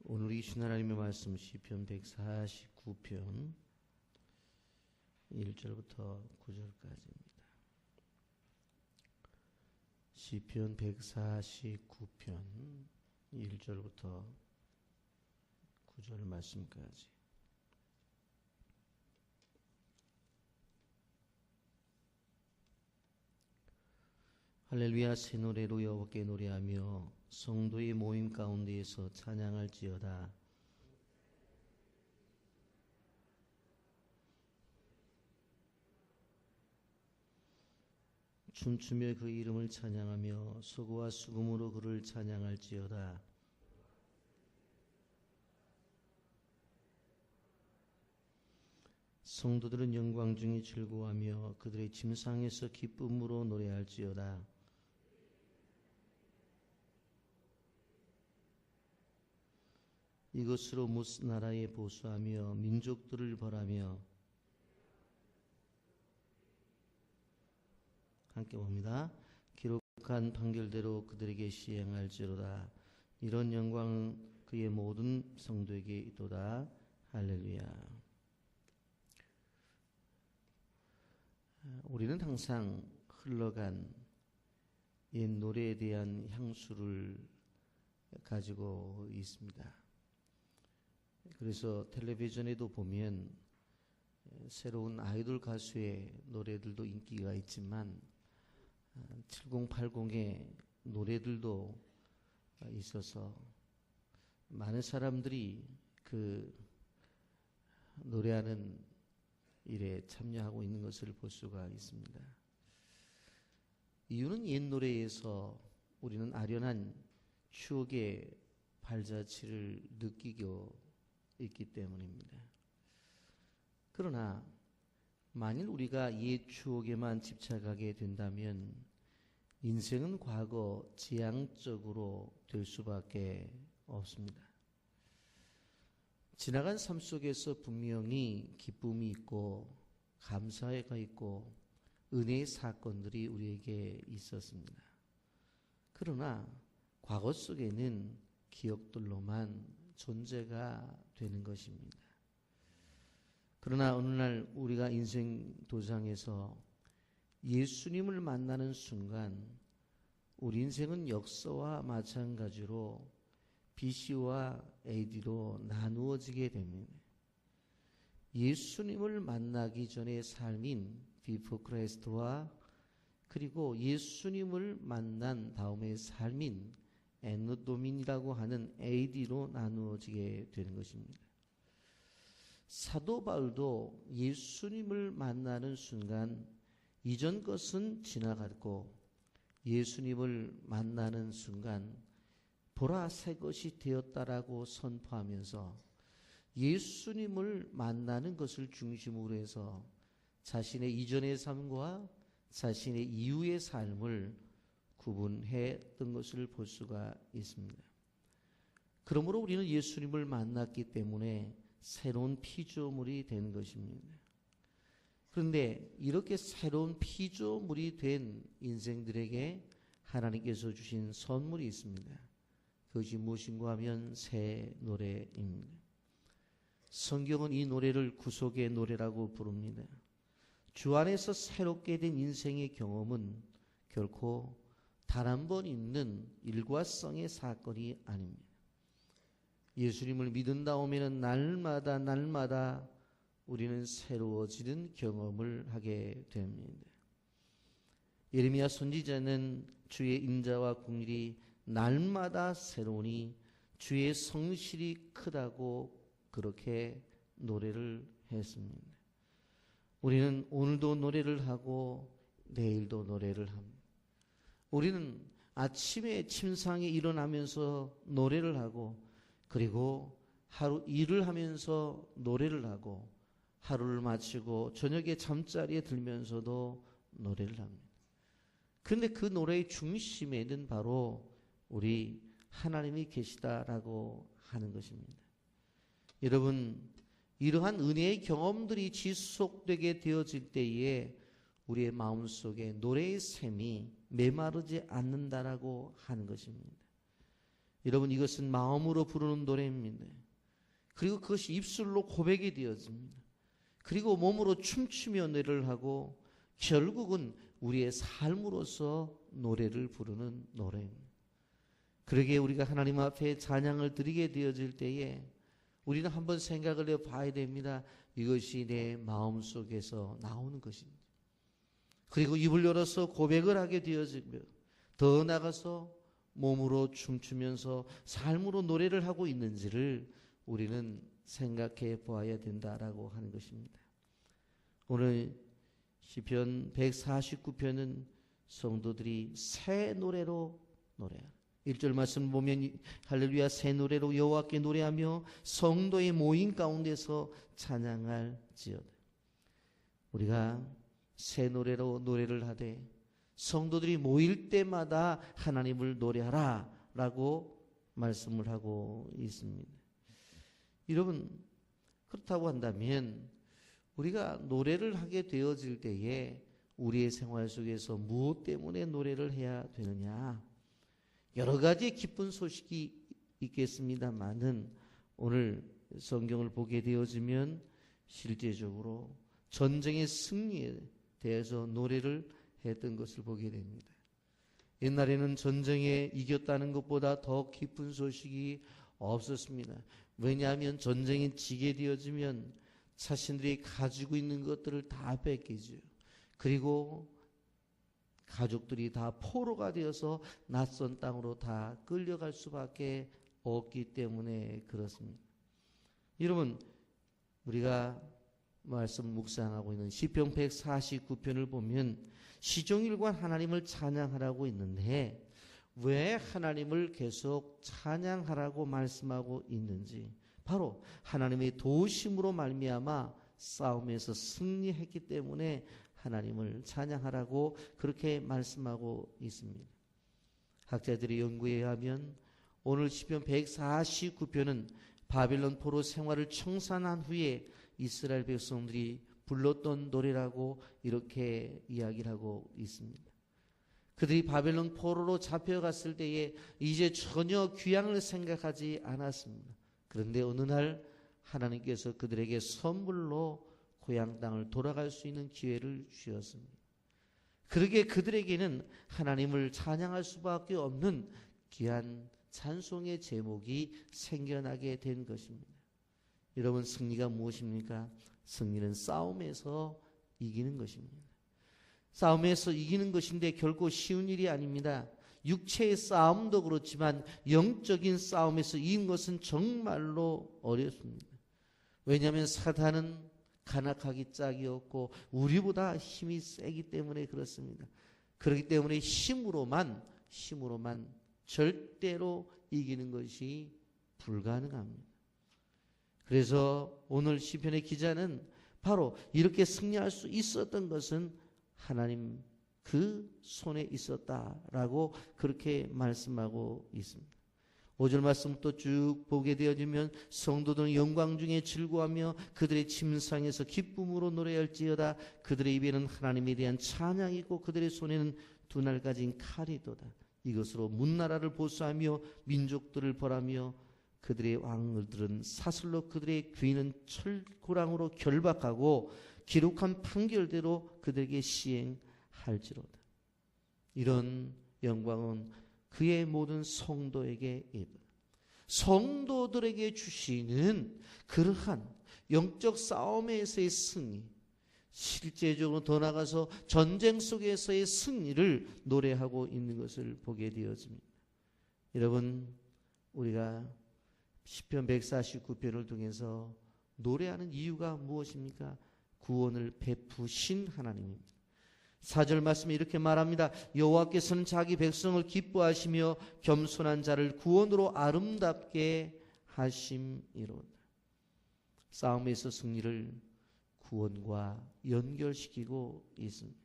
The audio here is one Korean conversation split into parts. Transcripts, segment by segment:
오늘 이 주신 하나님의 말씀 시편 149편 1절부터 9절까지입니다. 시편 149편 1절부터 9절 말씀까지. 할렐루야. 새 노래로 여호와께 노래하며 성도의 모임 가운데에서 찬양할지어다. 춤추며 그 이름을 찬양하며 소고와 수금으로 그를 찬양할지어다. 성도들은 영광 중에 즐거워하며 그들의 침상에서 기쁨으로 노래할지어다. 이것으로 뭇 나라에 보수하며 민족들을 벌하며, 함께 봅니다. 기록한 판결대로 그들에게 시행할지로다. 이런 영광은 그의 모든 성도에게 있도다. 할렐루야. 우리는 항상 흘러간 옛 노래에 대한 향수를 가지고 있습니다. 그래서 텔레비전에도 보면 새로운 아이돌 가수의 노래들도 인기가 있지만 7080의 노래들도 있어서 많은 사람들이 그 노래하는 일에 참여하고 있는 것을 볼 수가 있습니다. 이유는 옛 노래에서 우리는 아련한 추억의 발자취를 느끼고 있기 때문입니다. 그러나 만일 우리가 옛 추억에만 집착하게 된다면 인생은 과거 지향적으로 될 수밖에 없습니다. 지나간 삶 속에서 분명히 기쁨이 있고 감사가 있고 은혜의 사건들이 우리에게 있었습니다. 그러나 과거 속에는 기억들로만 존재가 되는 것입니다. 그러나 어느 날 우리가 인생 도장에서 예수님을 만나는 순간 우리 인생은 역사와 마찬가지로 BC와 AD로 나누어지게 됩니다. 예수님을 만나기 전의 삶인 Before Christ와 그리고 예수님을 만난 다음의 삶인 엔노 도민이라고 하는 AD로 나누어지게 되는 것입니다. 사도 바울도 예수님을 만나는 순간 이전 것은 지나갔고 예수님을 만나는 순간 보라 새 것이 되었다라고 선포하면서 예수님을 만나는 것을 중심으로 해서 자신의 이전의 삶과 자신의 이후의 삶을 구분했던 것을 볼 수가 있습니다. 그러므로 우리는 예수님을 만났기 때문에 새로운 피조물이 된 것입니다. 그런데 이렇게 새로운 피조물이 된 인생들에게 하나님께서 주신 선물이 있습니다. 그것이 무엇인가 하면 새 노래입니다. 성경은 이 노래를 구속의 노래라고 부릅니다. 주 안에서 새롭게 된 인생의 경험은 결코 단 한 번 있는 일과성의 사건이 아닙니다. 예수님을 믿은 다음에는 날마다 우리는 새로워지는 경험을 하게 됩니다. 예레미야 선지자는 주의 인자와 긍휼이 날마다 새로우니 주의 성실이 크다고 그렇게 노래를 했습니다. 우리는 오늘도 노래를 하고 내일도 노래를 합니다. 우리는 아침에 침상에 일어나면서 노래를 하고 그리고 하루 일을 하면서 노래를 하고 하루를 마치고 저녁에 잠자리에 들면서도 노래를 합니다. 그런데 그 노래의 중심에는 바로 우리 하나님이 계시다라고 하는 것입니다. 여러분, 이러한 은혜의 경험들이 지속되게 되어질 때에 우리의 마음속에 노래의 샘이 메마르지 않는다라고 하는 것입니다. 여러분, 이것은 마음으로 부르는 노래입니다. 그리고 그것이 입술로 고백이 되어집니다. 그리고 몸으로 춤추며 노래를 하고 결국은 우리의 삶으로서 노래를 부르는 노래입니다. 그러기에 우리가 하나님 앞에 찬양을 드리게 되어질 때에 우리는 한번 생각을 해봐야 됩니다. 이것이 내 마음속에서 나오는 것입니다. 그리고 입을 열어서 고백을 하게 되어지며 더 나아가서 몸으로 춤추면서 삶으로 노래를 하고 있는지를 우리는 생각해 보아야 된다라고 하는 것입니다. 오늘 시편 149편은 성도들이 새 노래로 노래하라. 1절 말씀 보면 할렐루야 새 노래로 여호와께 노래하며 성도의 모임 가운데서 찬양할지어다. 우리가 새 노래로 노래를 하되 성도들이 모일 때마다 하나님을 노래하라 라고 말씀을 하고 있습니다. 여러분, 그렇다고 한다면 우리가 노래를 하게 되어질 때에 우리의 생활 속에서 무엇 때문에 노래를 해야 되느냐? 여러 가지 기쁜 소식이 있겠습니다만은 오늘 성경을 보게 되어지면 실제적으로 전쟁의 승리에 대해서 노래를 했던 것을 보게 됩니다. 옛날에는 전쟁에 이겼다는 것보다 더 기쁜 소식이 없었습니다. 왜냐하면 전쟁에 지게 되어지면 자신들이 가지고 있는 것들을 다 뺏기죠. 그리고 가족들이 다 포로가 되어서 낯선 땅으로 다 끌려갈 수밖에 없기 때문에 그렇습니다. 여러분, 우리가 말씀 묵상하고 있는 시편 149편을 보면 시종일관 하나님을 찬양하라고 있는데 왜 하나님을 계속 찬양하라고 말씀하고 있는지, 바로 하나님의 도우심으로 말미암아 싸움에서 승리했기 때문에 하나님을 찬양하라고 그렇게 말씀하고 있습니다. 학자들의 연구에 의하면 오늘 시편 149편은 바빌론 포로 생활을 청산한 후에 이스라엘 백성들이 불렀던 노래라고 이렇게 이야기를 하고 있습니다. 그들이 바벨론 포로로 잡혀갔을 때에 이제 전혀 귀향을 생각하지 않았습니다. 그런데 어느 날 하나님께서 그들에게 선물로 고향 땅을 돌아갈 수 있는 기회를 주셨습니다. 그러기에 그들에게는 하나님을 찬양할 수밖에 없는 귀한 찬송의 제목이 생겨나게 된 것입니다. 여러분, 승리가 무엇입니까? 승리는 싸움에서 이기는 것입니다. 싸움에서 이기는 것인데 결코 쉬운 일이 아닙니다. 육체의 싸움도 그렇지만 영적인 싸움에서 이긴 것은 정말로 어렵습니다. 왜냐하면 사탄은 간악하기 짝이 없고 우리보다 힘이 세기 때문에 그렇습니다. 그렇기 때문에 힘으로만 절대로 이기는 것이 불가능합니다. 그래서 오늘 시편의 기자는 바로 이렇게 승리할 수 있었던 것은 하나님 그 손에 있었다라고 그렇게 말씀하고 있습니다. 5절 말씀부터 쭉 보게 되어지면 성도들은 영광 중에 즐거워하며 그들의 침상에서 기쁨으로 노래할지어다. 그들의 입에는 하나님에 대한 찬양이 있고 그들의 손에는 두 날 가진 칼이도다. 이것으로 문나라를 보수하며 민족들을 벌하며 그들의 왕들은 사슬로 그들의 귀는 철고랑으로 결박하고 기록한 판결대로 그들에게 시행할지로다. 이런 영광은 그의 모든 성도에게 성도들에게 주시는 그러한 영적 싸움에서의 승리, 실제적으로 더 나아가서 전쟁 속에서의 승리를 노래하고 있는 것을 보게 되어집니다. 여러분, 우리가 시편 149편을 통해서 노래하는 이유가 무엇입니까? 구원을 베푸신 하나님입니다. 4절 말씀에 이렇게 말합니다. 여호와께서는 자기 백성을 기뻐하시며 겸손한 자를 구원으로 아름답게 하심이로다. 싸움에서 승리를 구원과 연결시키고 있습니다.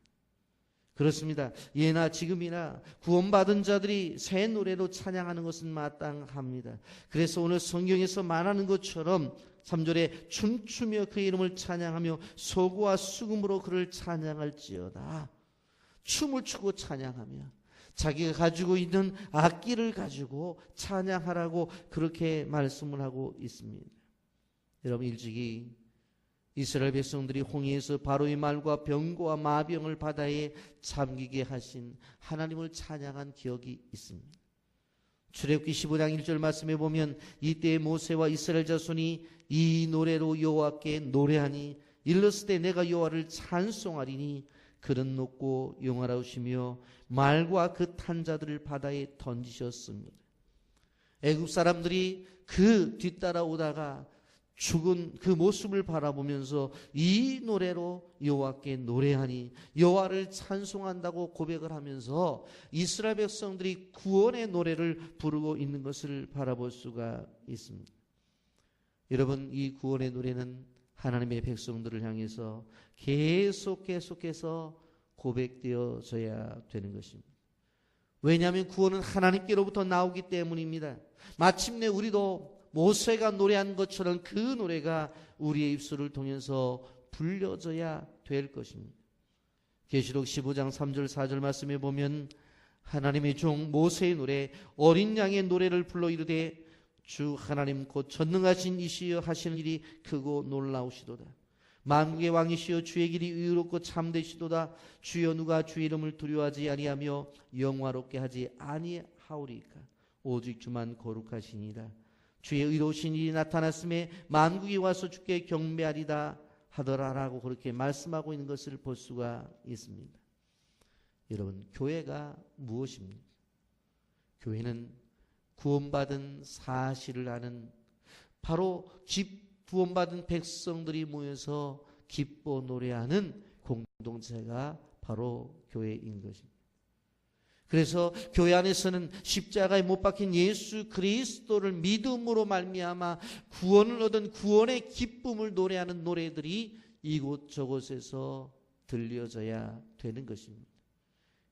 그렇습니다. 예나 지금이나 구원받은 자들이 새 노래로 찬양하는 것은 마땅합니다. 그래서 오늘 성경에서 말하는 것처럼 3절에 춤추며 그의 이름을 찬양하며 소고와 수금으로 그를 찬양할지어다. 춤을 추고 찬양하며 자기가 가지고 있는 악기를 가지고 찬양하라고 그렇게 말씀을 하고 있습니다. 여러분, 일찍이 이스라엘 백성들이 홍해에서 바로의 말과 병거와 마병을 바다에 잠기게 하신 하나님을 찬양한 기억이 있습니다. 출애굽기 15장 1절 말씀에 보면 이때 모세와 이스라엘 자손이 이 노래로 여호와께 노래하니 일렀을 때 내가 여호와를 찬송하리니 그는 높고 영화로우시며 말과 그 탄 자들을 바다에 던지셨습니다. 애굽 사람들이 그 뒤따라오다가 죽은 그 모습을 바라보면서 이 노래로 여호와께 노래하니 여호와를 찬송한다고 고백을 하면서 이스라엘 백성들이 구원의 노래를 부르고 있는 것을 바라볼 수가 있습니다. 여러분, 이 구원의 노래는 하나님의 백성들을 향해서 계속해서 고백되어져야 되는 것입니다. 왜냐하면 구원은 하나님께로부터 나오기 때문입니다. 마침내 우리도 모세가 노래한 것처럼 그 노래가 우리의 입술을 통해서 불려져야 될 것입니다. 계시록 15장 3절 4절 말씀에 보면 하나님의 종 모세의 노래 어린 양의 노래를 불러 이르되 주 하나님 곧 전능하신 이시여 하시는 일이 크고 놀라우시도다. 만국의 왕이시여 주의 길이 의롭고 참되시도다. 주여 누가 주의 이름을 두려워하지 아니하며 영화롭게 하지 아니하오리까. 오직 주만 거룩하시니라. 주의 의로우신 일이 나타났음에 만국이 와서 주께 경배하리다 하더라라고 그렇게 말씀하고 있는 것을 볼 수가 있습니다. 여러분, 교회가 무엇입니까? 교회는 구원받은 사실을 아는 바로 구원받은 백성들이 모여서 기뻐 노래하는 공동체가 바로 교회인 것입니다. 그래서 교회 안에서는 십자가에 못 박힌 예수 그리스도를 믿음으로 말미암아 구원을 얻은 구원의 기쁨을 노래하는 노래들이 이곳저곳에서 들려져야 되는 것입니다.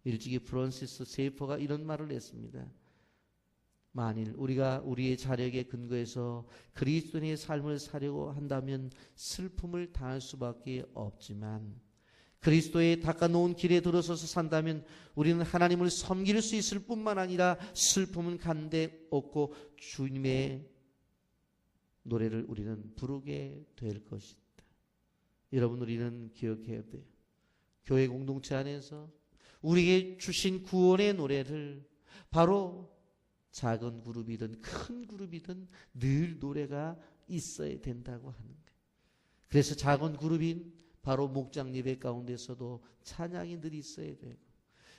일찍이 프란시스 세이퍼가 이런 말을 했습니다. 만일 우리가 우리의 자력에 근거해서 그리스도인의 삶을 사려고 한다면 슬픔을 당할 수밖에 없지만 그리스도의 닦아놓은 길에 들어서서 산다면 우리는 하나님을 섬길 수 있을 뿐만 아니라 슬픔은 간데 없고 주님의 노래를 우리는 부르게 될 것이다. 여러분, 우리는 기억해야 돼요. 교회 공동체 안에서 우리에게 주신 구원의 노래를 바로 작은 그룹이든 큰 그룹이든 늘 노래가 있어야 된다고 하는 거예요. 그래서 작은 그룹인 바로 목장 예배 가운데서도 찬양이 늘 있어야 되고,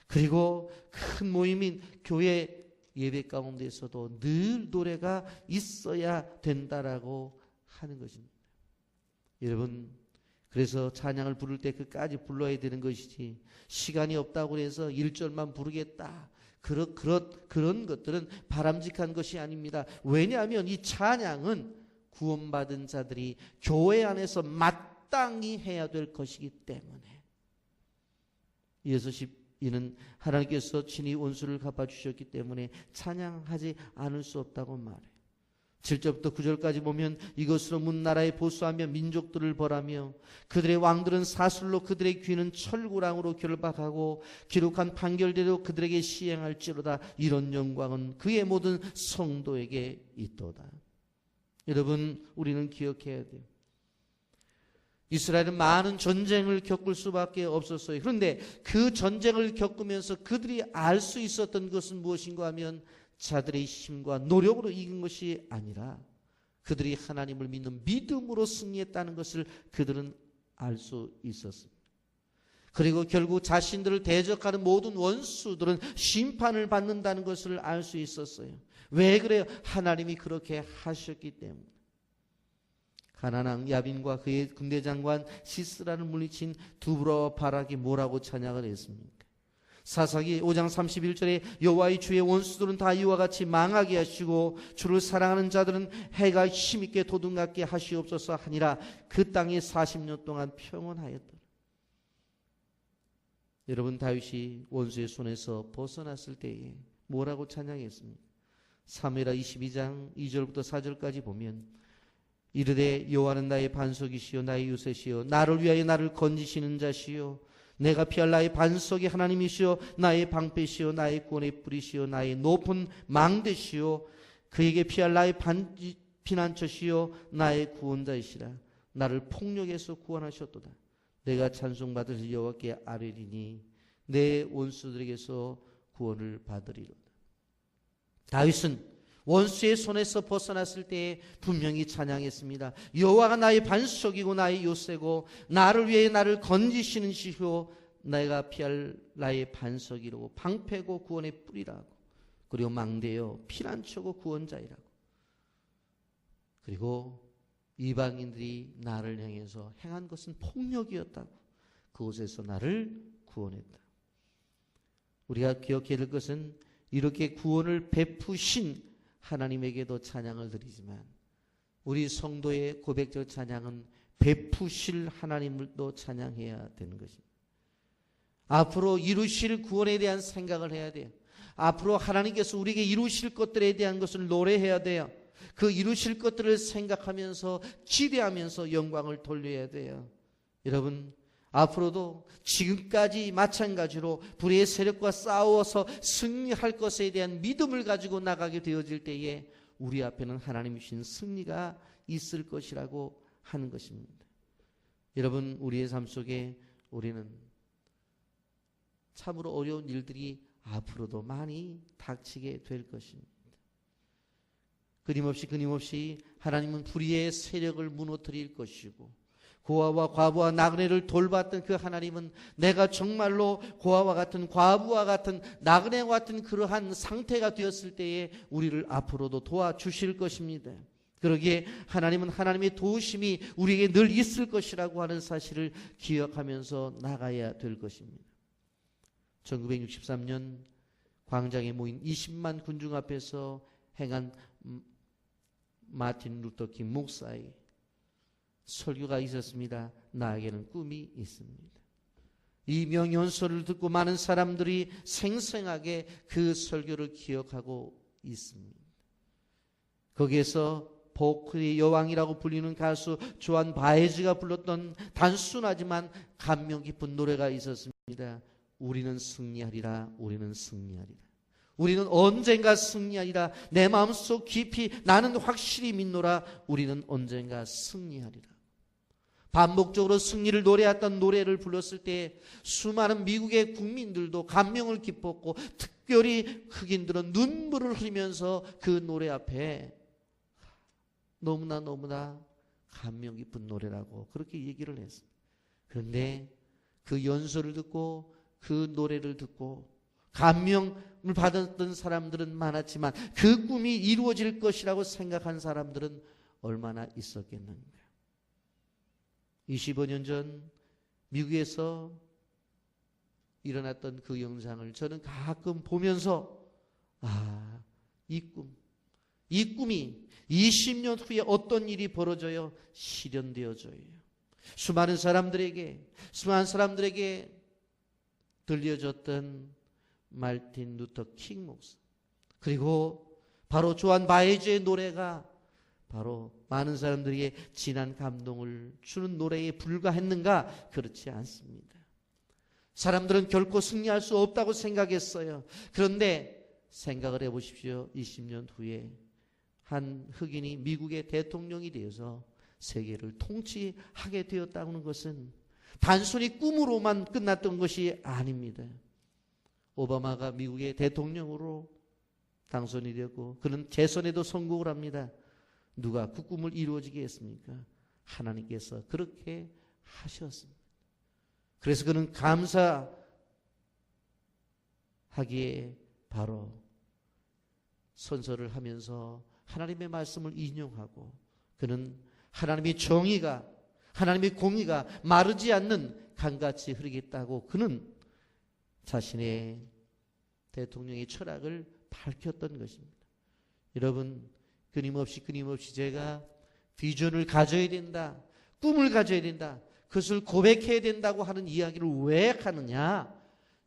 그리고 큰 모임인 교회 예배 가운데서도 늘 노래가 있어야 된다라고 하는 것입니다. 여러분, 그래서 찬양을 부를 때 그까지 불러야 되는 것이지 시간이 없다고 해서 1절만 부르겠다, 그런 것들은 바람직한 것이 아닙니다. 왜냐하면 이 찬양은 구원받은 자들이 교회 안에서 마땅히 해야 될 것이기 때문에. 이어서 이는 하나님께서 친히 원수를 갚아주셨기 때문에 찬양하지 않을 수 없다고 말해요. 7절부터 9절까지 보면 이것으로 문 나라에 보수하며 민족들을 벌하며 그들의 왕들은 사슬로 그들의 귀는 철구랑으로 결박하고 기록한 판결대로 그들에게 시행할지로다. 이런 영광은 그의 모든 성도에게 있도다. 여러분, 우리는 기억해야 돼요. 이스라엘은 많은 전쟁을 겪을 수밖에 없었어요. 그런데 그 전쟁을 겪으면서 그들이 알 수 있었던 것은 무엇인가 하면 자들의 힘과 노력으로 이긴 것이 아니라 그들이 하나님을 믿는 믿음으로 승리했다는 것을 그들은 알 수 있었습니다. 그리고 결국 자신들을 대적하는 모든 원수들은 심판을 받는다는 것을 알 수 있었어요. 왜 그래요? 하나님이 그렇게 하셨기 때문에. 가나안 야빈과 그의 군대장관 시스라를 물리친 두브라와 바락이 뭐라고 찬양을 했습니까? 사사기 5장 31절에 여호와의 주의 원수들은 다 이와 같이 망하게 하시고 주를 사랑하는 자들은 해가 힘있게 도둑같게 하시옵소서 하니라. 그 땅이 40년 동안 평온하였더라. 여러분, 다윗이 원수의 손에서 벗어났을 때에 뭐라고 찬양했습니까? 사무엘하 22장 2절부터 4절까지 보면 이르되 여호와는 나의 반석이시요 나의 요새시요 나를 위하여 나를 건지시는 자시요 내가 피할 나의 반석이 하나님이시요 나의 방패시요 나의 구원의 뿌리시요 나의 높은 망대시요 그에게 피할 나의 피난처시요 나의 구원자이시라. 나를 폭력에서 구원하셨도다. 내가 찬송받을 여호와께 아뢰리니 내 원수들에게서 구원을 받으리로다. 다윗은 원수의 손에서 벗어났을 때에 분명히 찬양했습니다. 여호와가 나의 반석이고 나의 요새고 나를 위해 나를 건지시는 시요 내가 피할 나의 반석이라고 방패고 구원의 뿌리라고 그리고 망대요 피난처고 구원자이라고. 그리고 이방인들이 나를 향해서 행한 것은 폭력이었다고 그곳에서 나를 구원했다. 우리가 기억해야 될 것은 이렇게 구원을 베푸신 하나님에게도 찬양을 드리지만 우리 성도의 고백적 찬양은 베푸실 하나님을도 찬양해야 되는 것입니다. 앞으로 이루실 구원에 대한 생각을 해야 돼요. 앞으로 하나님께서 우리에게 이루실 것들에 대한 것을 노래해야 돼요. 그 이루실 것들을 생각하면서 기대하면서 영광을 돌려야 돼요. 여러분, 앞으로도 지금까지 마찬가지로 불의의 세력과 싸워서 승리할 것에 대한 믿음을 가지고 나가게 되어질 때에 우리 앞에는 하나님이 주신 승리가 있을 것이라고 하는 것입니다. 여러분, 우리의 삶 속에 우리는 참으로 어려운 일들이 앞으로도 많이 닥치게 될 것입니다. 끊임없이 하나님은 불의의 세력을 무너뜨릴 것이고 고아와 과부와 나그네를 돌봤던 그 하나님은 내가 정말로 고아와 같은 과부와 같은 나그네와 같은 그러한 상태가 되었을 때에 우리를 앞으로도 도와주실 것입니다. 그러기에 하나님은 하나님의 도우심이 우리에게 늘 있을 것이라고 하는 사실을 기억하면서 나가야 될 것입니다. 1963년 광장에 모인 20만 군중 앞에서 행한 마틴 루터 킹 목사의 설교가 있었습니다. 나에게는 꿈이 있습니다. 이 명연설을 듣고 많은 사람들이 생생하게 그 설교를 기억하고 있습니다. 거기에서 포크의 여왕이라고 불리는 가수 조한 바에즈가 불렀던 단순하지만 감명 깊은 노래가 있었습니다. 우리는 승리하리라. 우리는 승리하리라. 우리는 언젠가 승리하리라. 내 마음속 깊이 나는 확실히 믿노라. 우리는 언젠가 승리하리라. 반복적으로 승리를 노래했던 노래를 불렀을 때 수많은 미국의 국민들도 감명을 깊었고 특별히 흑인들은 눈물을 흘리면서 그 노래 앞에 너무나 감명 깊은 노래라고 그렇게 얘기를 했습니다. 그런데 그 연설을 듣고 그 노래를 듣고 감명을 받았던 사람들은 많았지만 그 꿈이 이루어질 것이라고 생각한 사람들은 얼마나 있었겠는가. 25년 전 미국에서 일어났던 그 영상을 저는 가끔 보면서 이 꿈이 20년 후에 어떤 일이 벌어져요? 실현되어져요. 수많은 사람들에게 들려졌던 마틴 루터 킹 목사 그리고 바로 조한 바에즈의 노래가 바로 많은 사람들에게 진한 감동을 주는 노래에 불과했는가? 그렇지 않습니다. 사람들은 결코 승리할 수 없다고 생각했어요. 그런데 생각을 해보십시오. 20년 후에 한 흑인이 미국의 대통령이 되어서 세계를 통치하게 되었다는 것은 단순히 꿈으로만 끝났던 것이 아닙니다. 오바마가 미국의 대통령으로 당선이 되었고 그는 재선에도 성공을 합니다. 누가 그 꿈을 이루어지게 했습니까? 하나님께서 그렇게 하셨습니다. 그래서 그는 감사하기에 바로 선서를 하면서 하나님의 말씀을 인용하고 그는 하나님의 정의가 하나님의 공의가 마르지 않는 강같이 흐르겠다고 그는 자신의 대통령의 철학을 밝혔던 것입니다. 여러분 끊임없이 제가 비전을 가져야 된다. 꿈을 가져야 된다. 그것을 고백해야 된다고 하는 이야기를 왜 하느냐?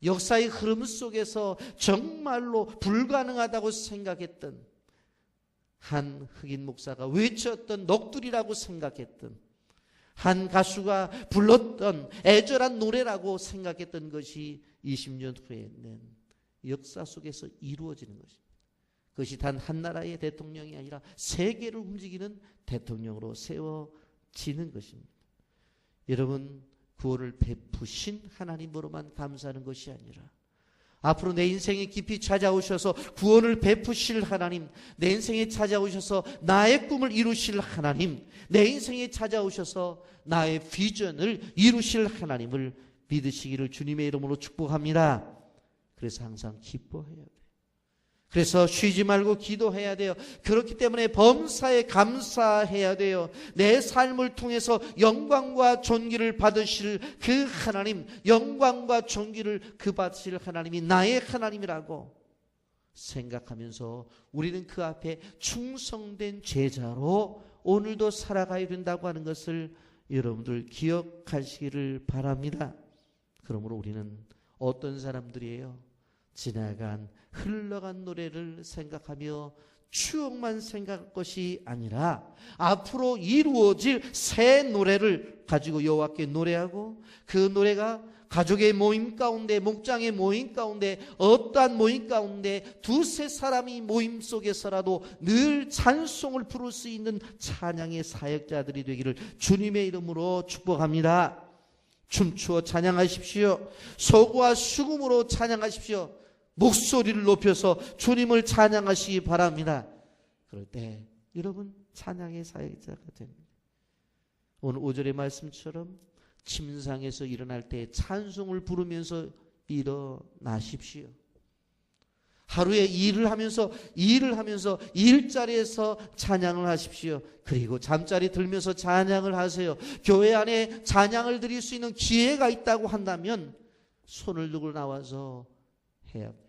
역사의 흐름 속에서 정말로 불가능하다고 생각했던 한 흑인 목사가 외쳤던 넋두리라고 생각했던 한 가수가 불렀던 애절한 노래라고 생각했던 것이 20년 후에 낸 역사 속에서 이루어지는 것입니다. 그것이 단 한 나라의 대통령이 아니라 세계를 움직이는 대통령으로 세워지는 것입니다. 여러분, 구원을 베푸신 하나님으로만 감사하는 것이 아니라 앞으로 내 인생에 깊이 찾아오셔서 구원을 베푸실 하나님, 내 인생에 찾아오셔서 나의 꿈을 이루실 하나님, 내 인생에 찾아오셔서 나의 비전을 이루실 하나님을 믿으시기를 주님의 이름으로 축복합니다. 그래서 항상 기뻐해야 돼요. 그래서 쉬지 말고 기도해야 돼요. 그렇기 때문에 범사에 감사해야 돼요. 내 삶을 통해서 영광과 존귀를 받으실 그 하나님, 영광과 존귀를 받으실 하나님이 나의 하나님이라고 생각하면서 우리는 그 앞에 충성된 제자로 오늘도 살아가야 된다고 하는 것을 여러분들 기억하시기를 바랍니다. 그러므로 우리는 어떤 사람들이에요? 지나간 흘러간 노래를 생각하며 추억만 생각할 것이 아니라 앞으로 이루어질 새 노래를 가지고 여호와께 노래하고, 그 노래가 가족의 모임 가운데, 목장의 모임 가운데, 어떠한 모임 가운데 두세 사람이 모임 속에서라도 늘 찬송을 부를 수 있는 찬양의 사역자들이 되기를 주님의 이름으로 축복합니다. 춤추어 찬양하십시오. 소고와 수금으로 찬양하십시오. 목소리를 높여서 주님을 찬양하시기 바랍니다. 그럴 때 여러분 찬양의 사역자가 됩니다. 오늘 5절의 말씀처럼 침상에서 일어날 때 찬송을 부르면서 일어나십시오. 하루에 일을 하면서 일자리에서 찬양을 하십시오. 그리고 잠자리 들면서 찬양을 하세요. 교회 안에 찬양을 드릴 수 있는 기회가 있다고 한다면 손을 들고 나와서 해야 돼요.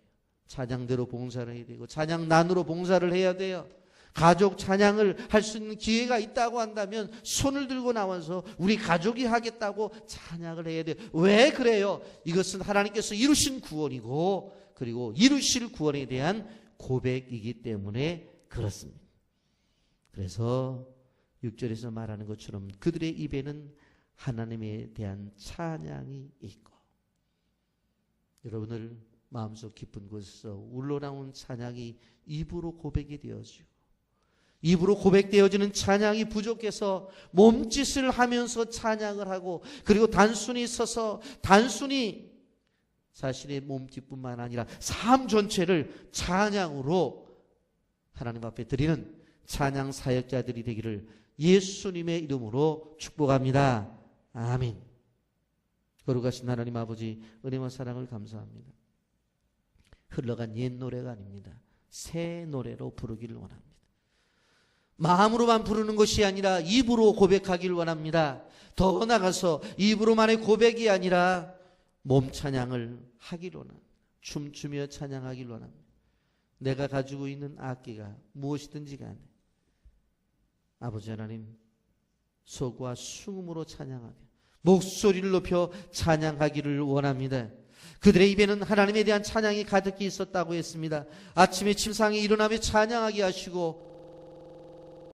찬양대로 봉사를 해야 되고 찬양난으로 봉사를 해야 돼요. 가족 찬양을 할 수 있는 기회가 있다고 한다면 손을 들고 나와서 우리 가족이 하겠다고 찬양을 해야 돼요. 왜 그래요? 이것은 하나님께서 이루신 구원이고, 그리고 이루실 구원에 대한 고백이기 때문에 그렇습니다. 그래서 6절에서 말하는 것처럼 그들의 입에는 하나님에 대한 찬양이 있고, 여러분들 마음속 깊은 곳에서 울러나온 찬양이 입으로 고백이 되어지고, 입으로 고백되어지는 찬양이 부족해서 몸짓을 하면서 찬양을 하고, 그리고 단순히 서서 단순히 자신의 몸짓뿐만 아니라 삶 전체를 찬양으로 하나님 앞에 드리는 찬양 사역자들이 되기를 예수님의 이름으로 축복합니다. 아멘. 거룩하신 하나님 아버지, 은혜와 사랑을 감사합니다. 흘러간 옛 노래가 아닙니다. 새 노래로 부르기를 원합니다. 마음으로만 부르는 것이 아니라 입으로 고백하기를 원합니다. 더 나아가서 입으로만의 고백이 아니라 몸 찬양을 하기를 원합니다. 춤추며 찬양하기를 원합니다. 내가 가지고 있는 악기가 무엇이든지 간에 아버지 하나님, 소고와 수금으로 찬양하며 목소리를 높여 찬양하기를 원합니다. 그들의 입에는 하나님에 대한 찬양이 가득히 있었다고 했습니다. 아침에 침상에 일어나며 찬양하게 하시고